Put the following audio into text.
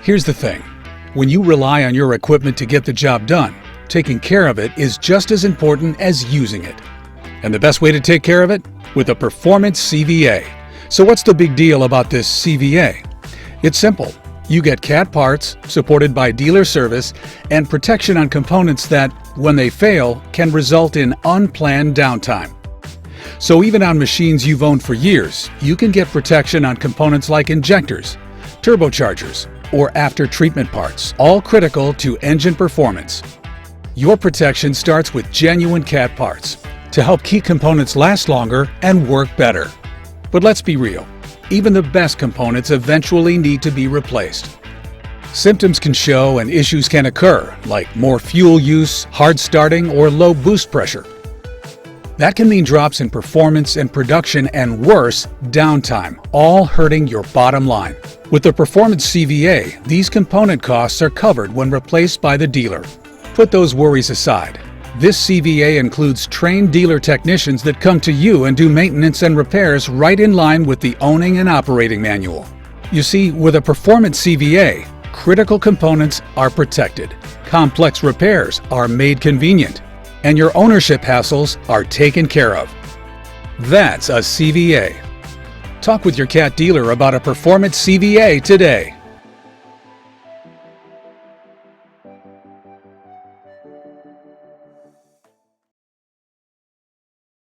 Here's the thing. When you rely on your equipment to get the job done, taking care of it is just as important as using it. And the best way to take care of it? With a performance CVA. So what's the big deal about this CVA? It's simple. You get CAT parts, supported by dealer service, and protection on components that, when they fail, can result in unplanned downtime. So even on machines you've owned for years, you can get protection on components like injectors, turbochargers, or after-treatment parts, all critical to engine performance. Your protection starts with genuine CAT parts to help key components last longer and work better. But let's be real. Even the best components eventually need to be replaced. Symptoms can show and issues can occur, like more fuel use, hard starting, or low boost pressure. That can mean drops in performance and production and worse, downtime, all hurting your bottom line. With the Performance CVA, these component costs are covered when replaced by the dealer. Put those worries aside. This CVA includes trained dealer technicians that come to you and do maintenance and repairs right in line with the owning and operating manual. You see, with a Performance CVA, critical components are protected, complex repairs are made convenient, and your ownership hassles are taken care of. That's a CVA. Talk with your CAT dealer about a Performance CVA today.